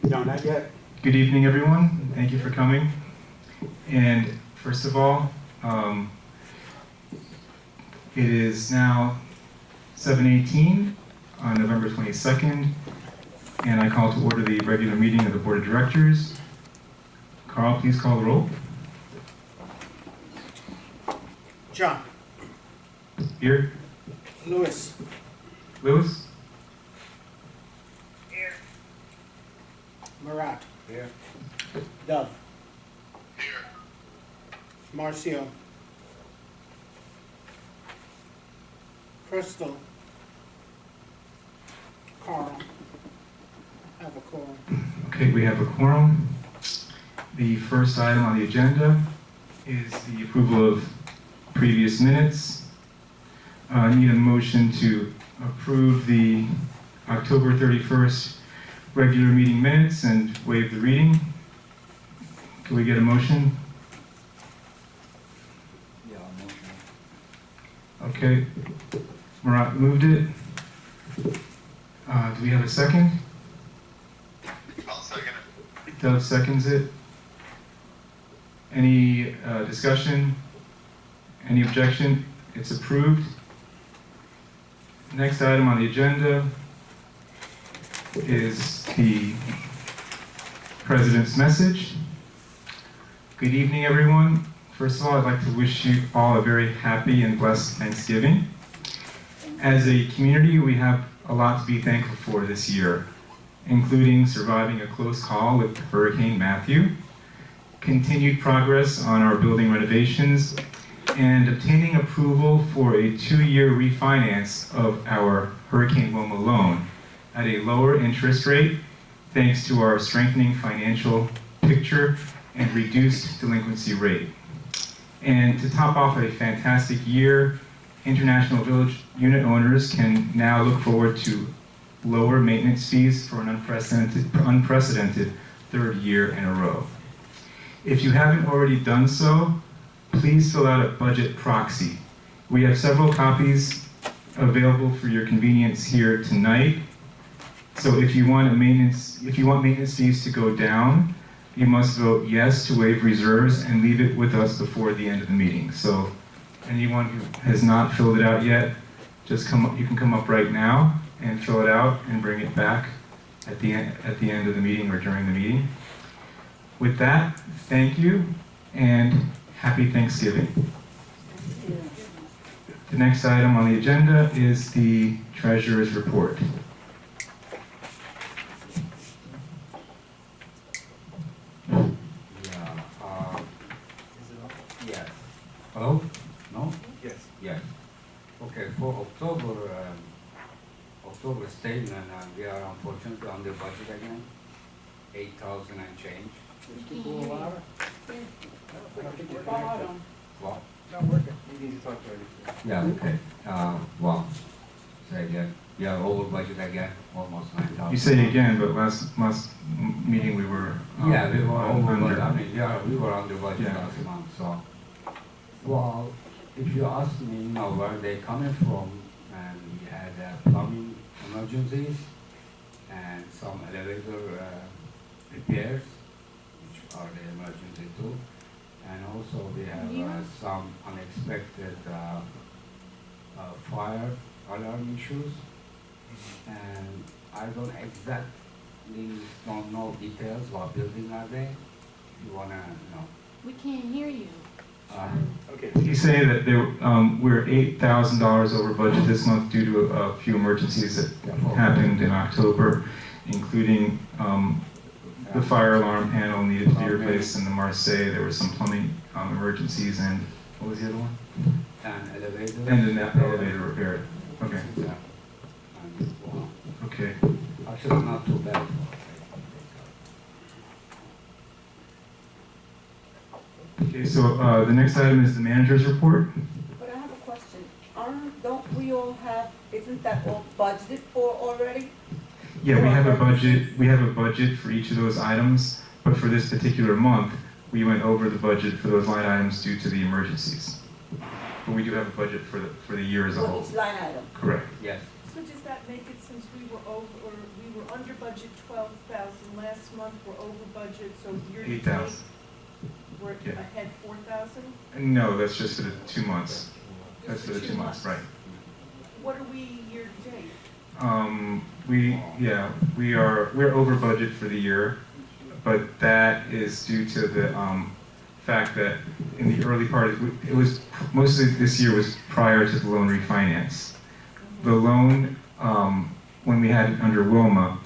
No, not yet. Good evening, everyone. Thank you for coming. And first of all, it is now 7:18 on November 22nd, and I call to order the regular meeting of the Board of Directors. Carl, please call the roll. John. Here. Lewis. Lewis. Here. Marat. Here. Dove. Here. Marcio. Crystal. Carl. Have a quorum. Okay, we have a quorum. The first item on the agenda is the approval of previous minutes. I need a motion to approve the October 31st regular meeting minutes and waive the reading. Can we get a motion? Yeah, motion. Okay. Marat moved it. Do we have a second? I'll second it. Dove seconds it. Any discussion? Any objection? It's approved. Next item on the agenda is the President's message. Good evening, everyone. First of all, I'd like to wish you all a very happy and blessed Thanksgiving. As a community, we have a lot to be thankful for this year, including surviving a close call with Hurricane Matthew, continued progress on our building renovations, and obtaining approval for a 2-year refinance of our Hurricane Wilma loan at a lower interest rate, thanks to our strengthening financial picture and reduced delinquency rate. And to top off a fantastic year, International Village unit owners can now look forward to lower maintenance fees for an unprecedented third year in a row. If you haven't already done so, please fill out a budget proxy. We have several copies available for your convenience here tonight. So if you want maintenance fees to go down, you must vote yes to waive reserves and leave it with us before the end of the meeting. So anyone who has not filled it out yet, just come up, you can come up right now and fill it out and bring it back at the end of the meeting or during the meeting. With that, thank you and happy Thanksgiving. The next item on the agenda is the Treasurer's Report. Yeah, yes. Hello? No? Yes. Yes. Okay, for October statement, we are unfortunately under budget again, 8,000 and change. What? Not working. Yeah, okay. Well, say again, we are over budget again, almost 9,000. You say again, but last meeting we were Yeah, we were over under. budget. I mean, yeah, we were under budget Yeah. last month, so. Well, if you ask me, you know, where they coming from, and we had plumbing emergencies and some elevator repairs, which are the emergency too. And also we have some unexpected fire alarm issues. And I don't know details, what building are they, if you wanna know. We can't hear you. Okay. He's saying that we're $8,000 over budget this month due to a few emergencies that happened in October, including the fire alarm panel needed to be replaced in the Marseille. There were some plumbing emergencies, and what was the other one? And elevator. And then that elevator repaired. Okay. Yeah. And, well, Okay. actually not too bad. Okay, so the next item is the manager's report. But I have a question. Don't we all have, isn't that all budgeted for already? Yeah, we have a budget. We have a budget for each of those items, but for this particular month, we went over the budget for those line items due to the emergencies. But we do have a budget for the year as a For whole. each line item? Correct. Yes. So just that that make it, since we were over, or we were under budget 12,000 last month, we're over budget, so year to date, 8,000. we're Yeah. ahead 4,000? No, that's just for the 2 months. That's for the 2 months, right. What are we year to date? We're over budget for the year, but that is due to the fact that in the early part, it was most of this year was prior to the loan refinance. The loan, when we had it under Wilma,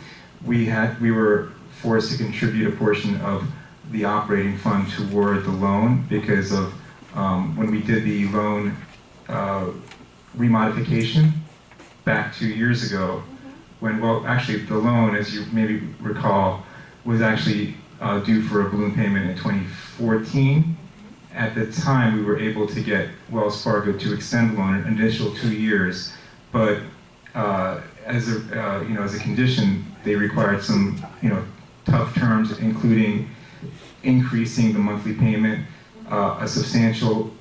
we were forced to contribute a portion of the operating fund toward the loan because of when we did the loan remodification back 2 years ago, when, well, actually the loan, as you maybe recall, was actually due for a balloon payment in 2014. At the time, we were able to get Wells Fargo to extend the loan an additional 2 years, but as a condition, they required some tough terms, including increasing the monthly payment, a substantial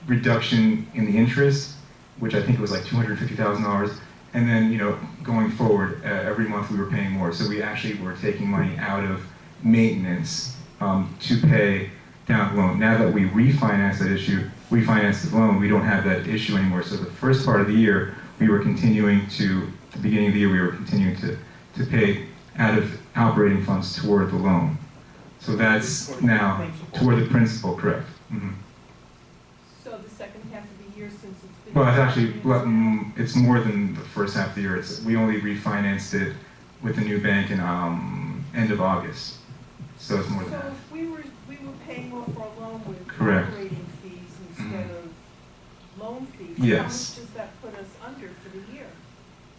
reduction in the interest, which I think was like $250,000, and then going forward, every month we were paying more. So we actually were taking money out of maintenance to pay down the loan. Now that we refinanced the loan, we don't have that issue anymore. So the first part of the year, we were continuing to, the beginning of the year, we were continuing to pay out of operating funds toward the loan. So that's now toward the principal, correct? Mm-hmm. So the second half of the year, since it's been... Well, it's actually, it's more than the first half of the year. We only refinanced it with the new bank in end of August. So it's more than that. So if we were paying off our loan with Correct. operating fees instead of loan fees, Yes. how much does that put us under for the year?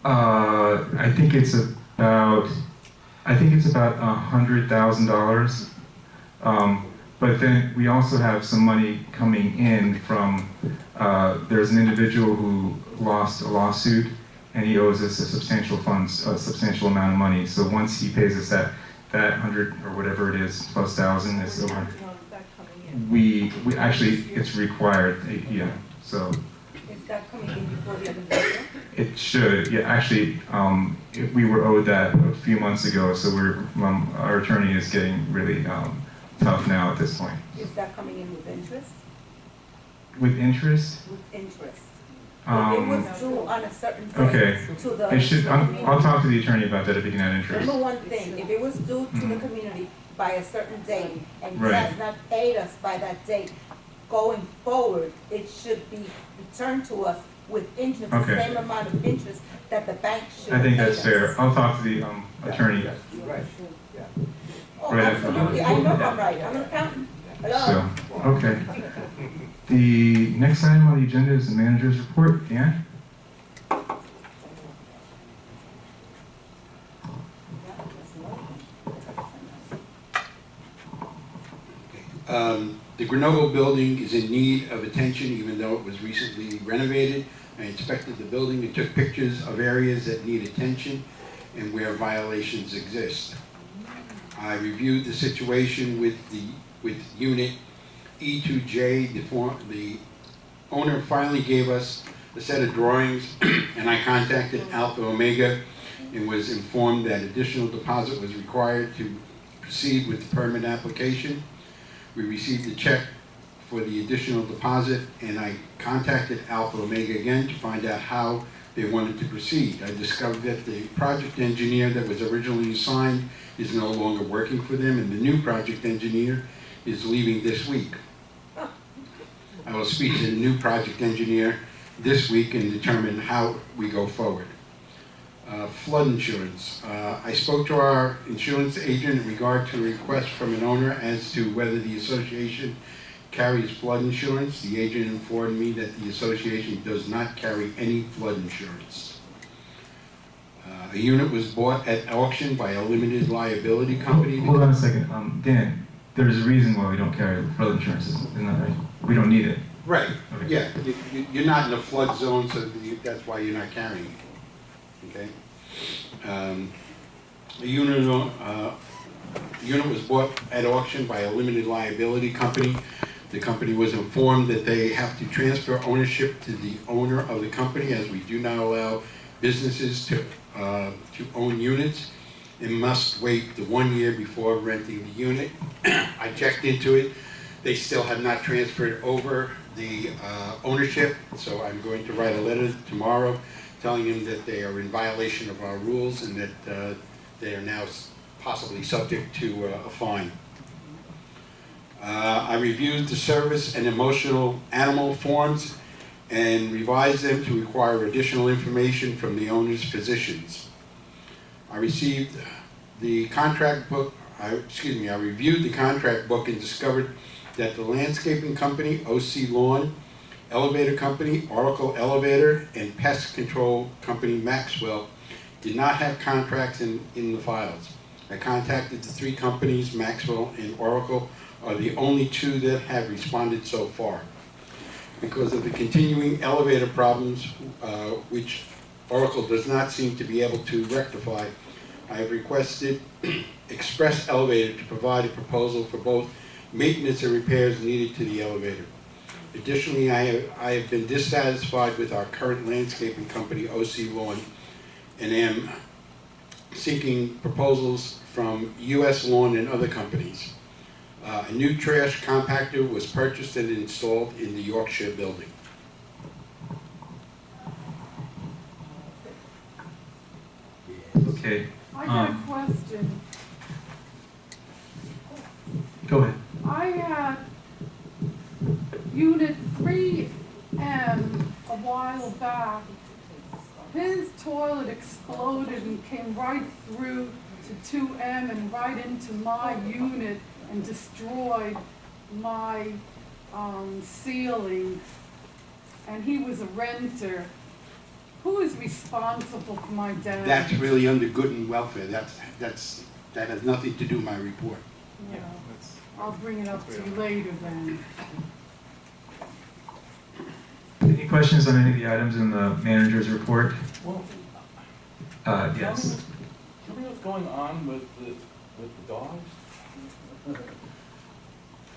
I think it's about $100,000. But then we also have some money coming in from, there's an individual who lost a lawsuit and he owes us a substantial amount of money. So once he pays us that 100 or whatever it is, plus 1,000, it's We're over. counting on that coming in. We actually, it's required, yeah, so. Is that coming in before the end of the year? It should, yeah, actually, we were owed that a few months ago, so our attorney is getting really tough now at this point. Is that coming in with interest? With interest? With interest. If it was due on a certain date Okay. to the I should, community. I'll talk to the attorney about that if he can add interest. Remember one thing, if it was due to the community by a certain date and he Right. has not paid us by that date, going forward, it should be returned to us with interest, the Okay. same amount of interest that the bank should I think pay that's us. fair. I'll talk to the attorney. Yes, you're right. Yeah. Oh, Right. absolutely, I know I'm right, I'm an accountant. Hello? So, okay. The next item on the agenda is the manager's report. Dan? The Grenoble building is in need of attention, even though it was recently renovated. I inspected the building and took pictures of areas that need attention and where violations exist. I reviewed the situation with unit E2J. The owner finally gave us a set of drawings, and I contacted Alpha Omega and was informed that additional deposit was required to proceed with the permit application. We received a check for the additional deposit, and I contacted Alpha Omega again to find out how they wanted to proceed. I discovered that the project engineer that was originally assigned is no longer working for them, and the new project engineer is leaving this week. I will speak to the new project engineer this week and determine how we go forward. Flood insurance. I spoke to our insurance agent in regard to a request from an owner as to whether the association carries flood insurance. The agent informed me that the association does not carry any flood insurance. A unit was bought at auction by a limited liability company. Hold on a second. Dan, there's a reason why we don't carry flood insurance, isn't that right? We don't need it. Right, Okay. yeah, you're not in a flood zone, so that's why you're not carrying it, okay? The unit was bought at auction by a limited liability company. The company was informed that they have to transfer ownership to the owner of the company, as we do not allow businesses to own units and must wait the 1 year before renting the unit. I checked into it. They still have not transferred over the ownership, so I'm going to write a letter tomorrow telling them that they are in violation of our rules and that they are now possibly subject to a fine. I reviewed the service and emotional animal forms and revised them to require additional information from the owner's physicians. I received the contract book, I reviewed the contract book and discovered that the landscaping company, OC Lawn, elevator company, Oracle Elevator, and pest control company, Maxwell, did not have contracts in the files. I contacted the three companies, Maxwell and Oracle, are the only two that have responded so far. Because of the continuing elevator problems, which Oracle does not seem to be able to rectify, I have requested Express Elevator to provide a proposal for both maintenance and repairs needed to the elevator. Additionally, I have been dissatisfied with our current landscaping company, OC Lawn, and am seeking proposals from US Lawn and other companies. A new trash compactor was purchased and installed in the Yorkshire building. Okay, I got a question. go ahead. I had Unit 3M a while back. His toilet exploded and came right through to 2M and right into my unit and destroyed my ceiling. And he was a renter. Who is responsible for my damage? That's really under good and welfare. That has nothing to do with my report. Yeah, I'll bring it up to you later then. Any questions on any of the items in the manager's report? Well, Yes. tell me what's going on with the dogs?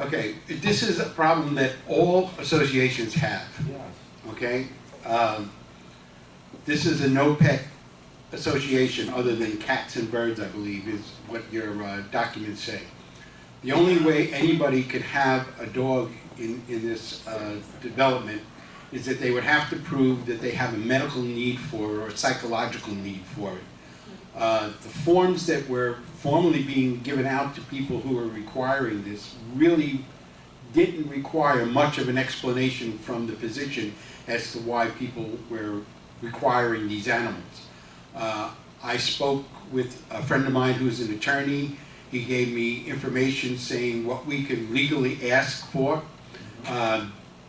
Okay, this is a problem that all associations have, Yes. okay? This is a no-pet association other than cats and birds, I believe, is what your documents say. The only way anybody could have a dog in this development is that they would have to prove that they have a medical need for it or a psychological need for it. The forms that were formally being given out to people who are requiring this really didn't require much of an explanation from the physician as to why people were requiring these animals. I spoke with a friend of mine who's an attorney. He gave me information saying what we could legally ask for.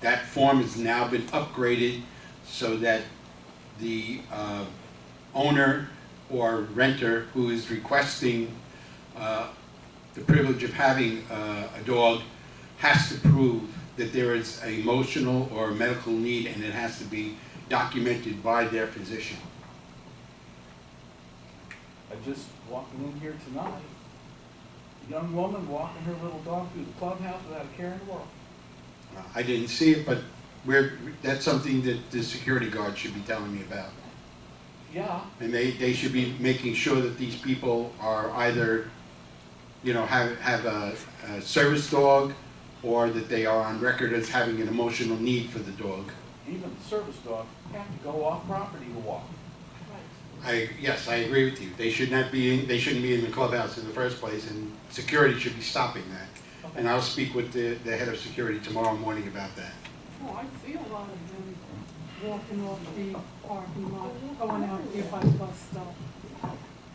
That form has now been upgraded so that the owner or renter who is requesting the privilege of having a dog has to prove that there is an emotional or medical need, and it has to be documented by their physician. I just walked in here tonight. A young woman walking her little dog through the clubhouse without a care in the world. I didn't see it, but that's something that the security guard should be telling me about. Yeah. And they should be making sure that these people are either, you know, have a service dog, or that they are on record as having an emotional need for the dog. Even the service dog have to go off property to walk. Yes, I agree with you. They shouldn't be in the clubhouse in the first place, and security should be stopping that. And I'll speak with the head of security tomorrow morning about that. Oh, I see a lot of them walking off the parking lot, going out here by the bus stop.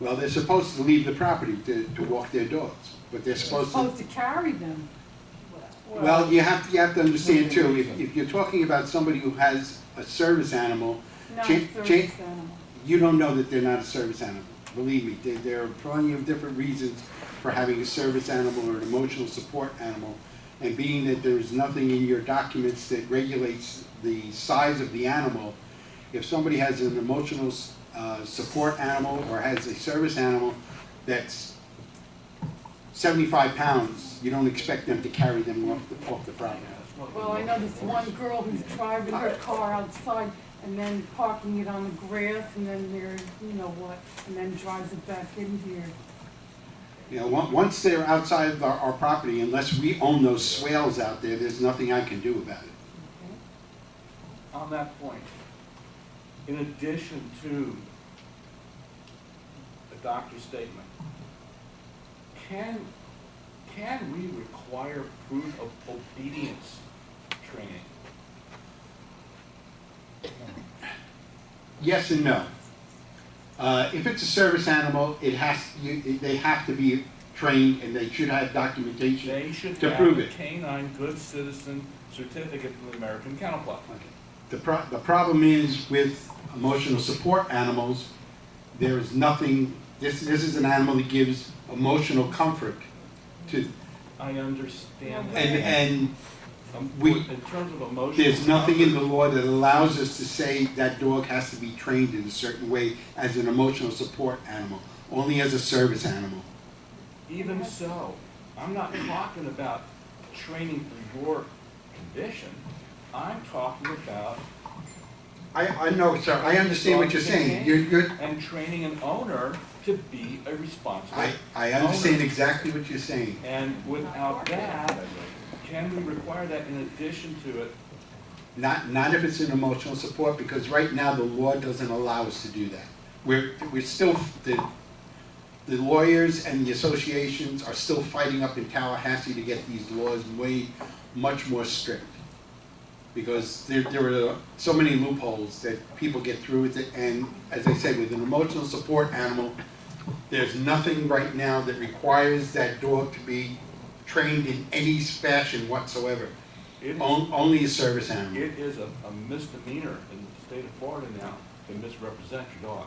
Well, they're supposed to leave the property to walk their dogs, but they're supposed to. Supposed to carry them. Well, you have to understand too, if you're talking about somebody who has a service animal, Not cha- a service animal. you don't know that they're not a service animal. Believe me, there are plenty of different reasons for having a service animal or an emotional support animal. And being that there is nothing in your documents that regulates the size of the animal, if somebody has an emotional support animal or has a service animal that's 75 pounds, you don't expect them to carry them off the property. Well, I know this one girl who's driving her car outside, and then parking it on the grass, and then they're, you know what, and then drives it back in here. You know, once they're outside of our property, unless we own those swales out there, there's nothing I can do about it. On that point, in addition to the doctor's statement, can we require proof of obedience training? Yes and no. If it's a service animal, they have to be trained and they should have documentation They should to have prove a it. canine good citizen certificate from the American Kennel Club. The problem is with emotional support animals, there is nothing, this is an animal that gives emotional comfort to, I understand that. and In terms of emotional. there's nothing in the law that allows us to say that dog has to be trained in a certain way as an emotional support animal, only as a service animal. Even so, I'm not talking about training for your condition. I'm talking about. I know, sir, I understand what you're saying. You're, And training an owner to be a responsible. I understand owner. exactly what you're saying. And without that, can we require that in addition to it? Not if it's an emotional support, because right now the law doesn't allow us to do that. We're still, the lawyers and the associations are still fighting up in Tallahassee to get these laws made much more strict. Because there are so many loopholes that people get through with it, and as I said, with an emotional support animal, there's nothing right now that requires that dog to be trained in any fashion whatsoever. It is, Only a service animal. it is a misdemeanor in the state of Florida now to misrepresent your dog.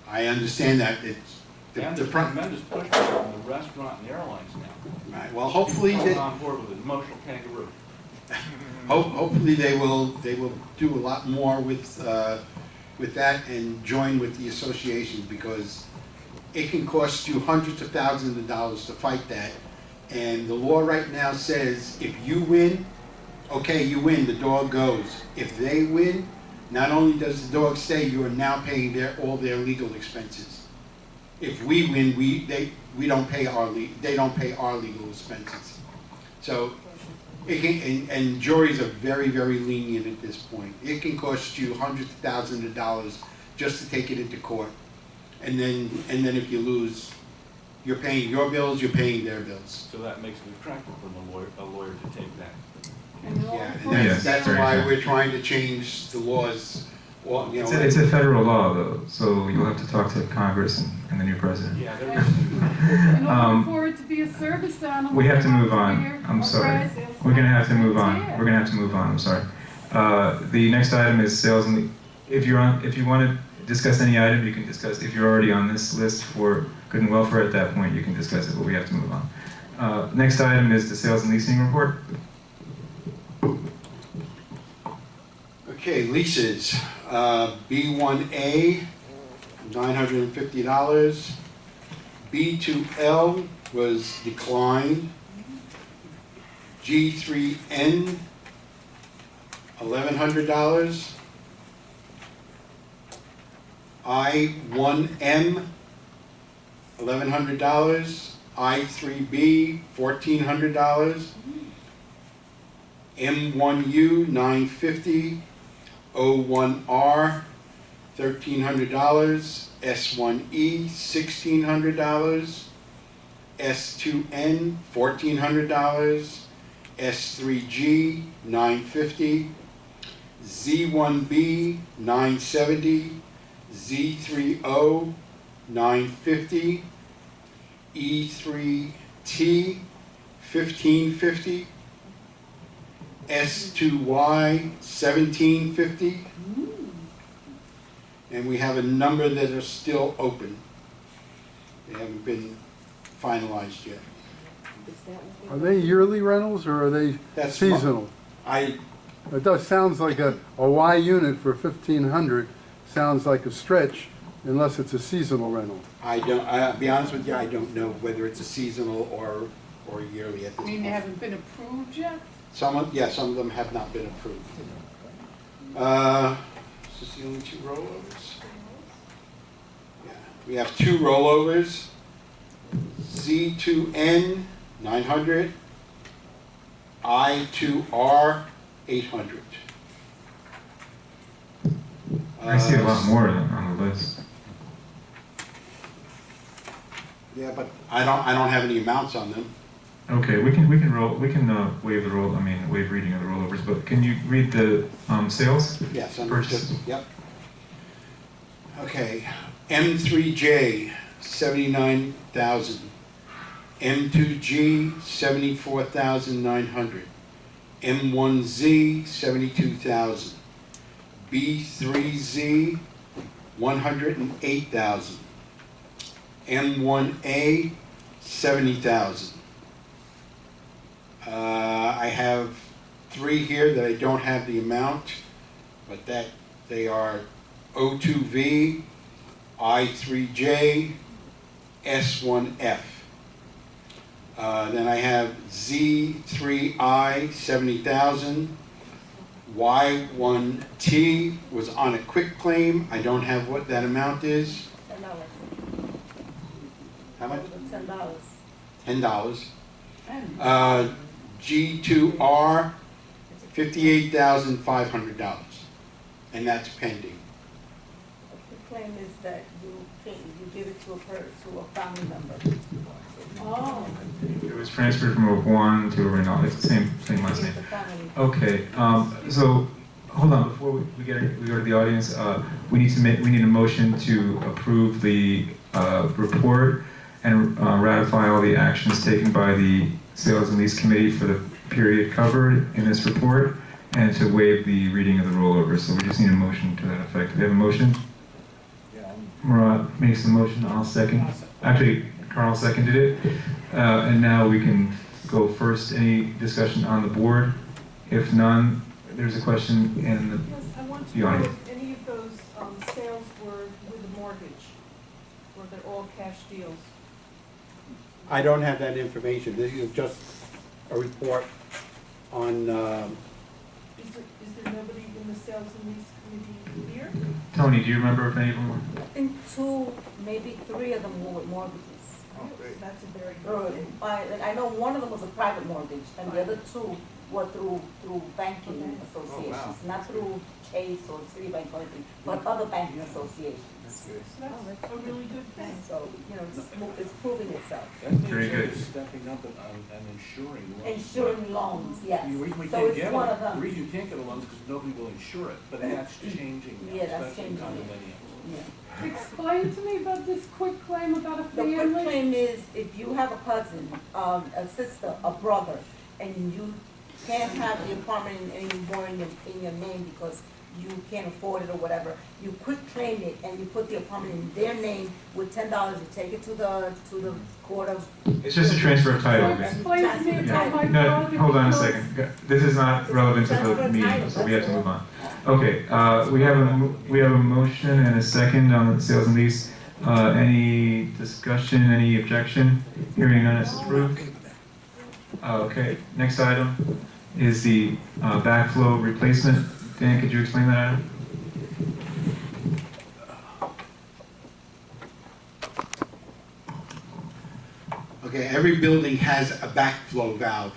I understand that. It's And the there's tremendous pushback from the restaurant and airlines now. right. Well, hopefully Going that on board with an emotional kangaroo. hopefully they will do a lot more with that and join with the associations, because it can cost you hundreds of thousands of dollars to fight that. And the law right now says if you win, okay, you win, the dog goes. If they win, not only does the dog stay, you are now paying all their legal expenses. If we win, they don't pay our legal expenses. So it can, and juries are very, very lenient at this point. It can cost you hundreds of thousands of dollars just to take it into court. And then if you lose, you're paying your bills, you're paying their bills. So that makes it attractive for a lawyer to take that. And all Yeah, for and Yes, that's very why true. we're trying to change the laws. Well, you know, It's a federal law, though, so you'll have to talk to Congress and the new president. Yeah, there is. In order for it to be a service animal. We have to they move on. wear I'm a sorry. red We're gonna have to move on. Yeah. We're gonna have to move on. I'm sorry. The next item is sales and if you want to discuss any item, you can discuss. If you're already on this list for good and welfare at that point, you can discuss it, but we have to move on. Next item is the sales and leasing report. okay, leases. B1A, $950. B2L was declined. G3N, $1,100. I1M, $1,100. I3B, $1,400. M1U, $950. O1R, $1,300. S1E, $1,600. S2N, $1,400. S3G, $950. Z1B, $970. Z3O, $950. E3T, $1,550. S2Y, $1,750. And we have a number that are still open. They haven't been finalized yet. Are they yearly rentals or are they That's seasonal? It does, sounds like a Y unit for 1,500, sounds like a stretch unless it's a seasonal rental. I'll be honest with you, I don't know whether it's a seasonal or yearly at I this mean, they point. haven't been approved yet? Some of them have not been approved. Is this the only two rollovers? Yeah, we have two rollovers. Z2N 900, I2R 800. I see a lot more on the list. Yeah, but I don't have any amounts on them. Okay, we can waive the roll, waive reading of the rollovers, but can you read the sales? Yes, I'm Purchase. just, yep. Okay, M3J 79,000. M2G 74,900. M1Z 72,000. B3Z 108,000. M1A 70,000. I have three here that I don't have the amount, but that they are O2V, I3J, S1F. Then I have Z3I 70,000. Y1T was on a quick claim. I don't have what that amount is. $10. How much? $10. $10. G2R, $58,500, and that's pending. The claim is that you give it to a family member. Oh, It was transferred from a one to a Renault. It's the same last name. It's a family. Okay, so hold on, before we go to the audience, we need a motion to approve the report and ratify all the actions taken by the Sales and Lease Committee for the period covered in this report, and to waive the reading of the rollover. So we just need a motion to that effect. Do we have a motion? Yeah. Murat makes the motion, I'll second. Actually, Carl seconded it. And now we can go first. Any discussion on the board? If none, there's a question in the Yes, I want to the know audience. if any of those sales were with a mortgage, or they're all cash deals. I don't have that information. This is just a report on, Is there nobody in the sales and lease committee here? Tony, do you remember if any of them were? I think 2, maybe 3 of them were with mortgages. That's a very Or, good thing. I know one of them was a private mortgage, and the other 2 were through banking Okay. associations, not through Chase or Citibank or anything, but other banking associations. So that's a really good thing. So, it's proving itself. Very good. Stepping up and insuring loans. Insuring loans, yes. The reason we So can't it's get one them, of them. the reason you can't get a loan is because nobody will insure it, but that's changing now, Yeah, that's especially changing. condominiums. Yeah. explain to me about this quick claim about a The quick family. claim is if you have a cousin, a sister, a brother, and you can't have the apartment anymore in your name because you can't afford it or whatever, you quick claim it and you put the apartment in their name with $10. You take it to the court of. It's just a transfer of title. So explain to me Yeah. about my No, brother. hold on a because- second. This is not relevant to the meeting, so we have to move on. Okay, we have a motion and a second on the sales and lease. Any discussion, any objection? Hearing none, it's approved. Okay, next item is the backflow replacement. Dan, could you explain that item? okay, every building has a backflow valve.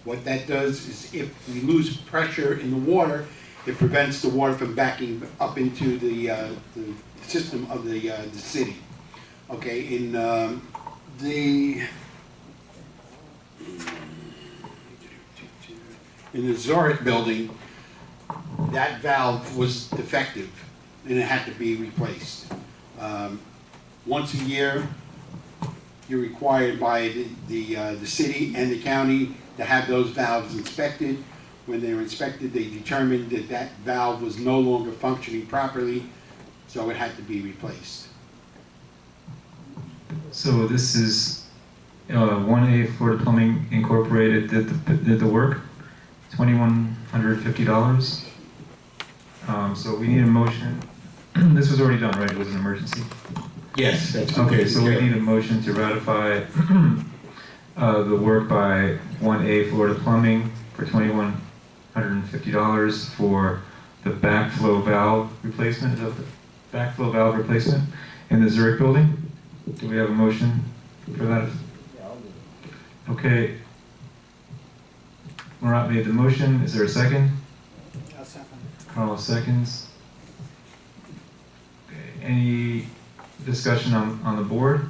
What that does is if we lose pressure in the water, it prevents the water from backing up into the system of the city. Okay, in the Zurich building, that valve was defective and it had to be replaced. Once a year, you're required by the city and the county to have those valves inspected. When they were inspected, they determined that that valve was no longer functioning properly, so it had to be replaced. So this is 1A Florida Plumbing Incorporated did the work, $2,150. So we need a motion. This was already done, right? It was an emergency. Yes, that's Okay, so we need a motion to ratify the work by 1A Florida Plumbing for $2,150 for the backflow valve replacement, is that the backflow valve replacement in the Zurich building. Do we have a motion for that? Okay. Marat made the motion. Is there a second? I'll second. Carl seconds. Okay. Any discussion on the board?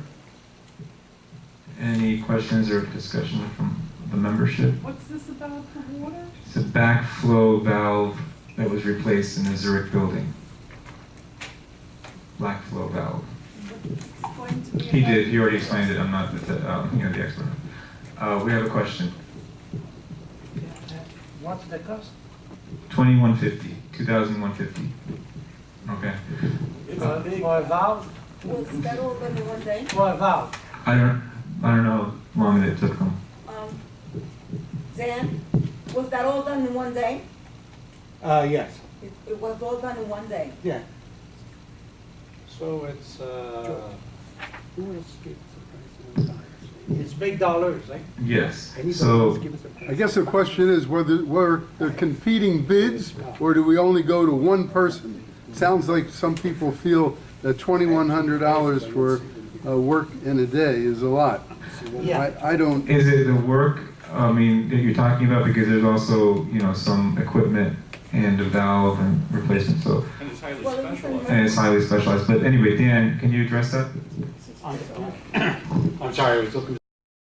Any questions or discussion from the membership? What's this about the water? It's a backflow valve that was replaced in the Zurich building. Backflow valve. Explain to me. He about- did. He already explained it. I'm not the expert. We have a question. What's the cost? 2150. Okay. It's a big. For a valve? Was that all done in one day? For a valve. I don't know how long it took them. Dan, was that all done in one day? Yes. It was all done in one day. Yeah. So it's, It's big dollars, right? Yes. So I guess the question is whether, were there competing bids, or do we only go to one person? Sounds like some people feel that $2,100 for work in a day is a lot. Yeah. I don't, is it the work? I mean, that you're talking about, because there's also, you know, some equipment and a valve and replacement. So, And it's highly Well, it was specialized. and it's highly specialized. But anyway, Dan, can you address that? I'm sorry, I was looking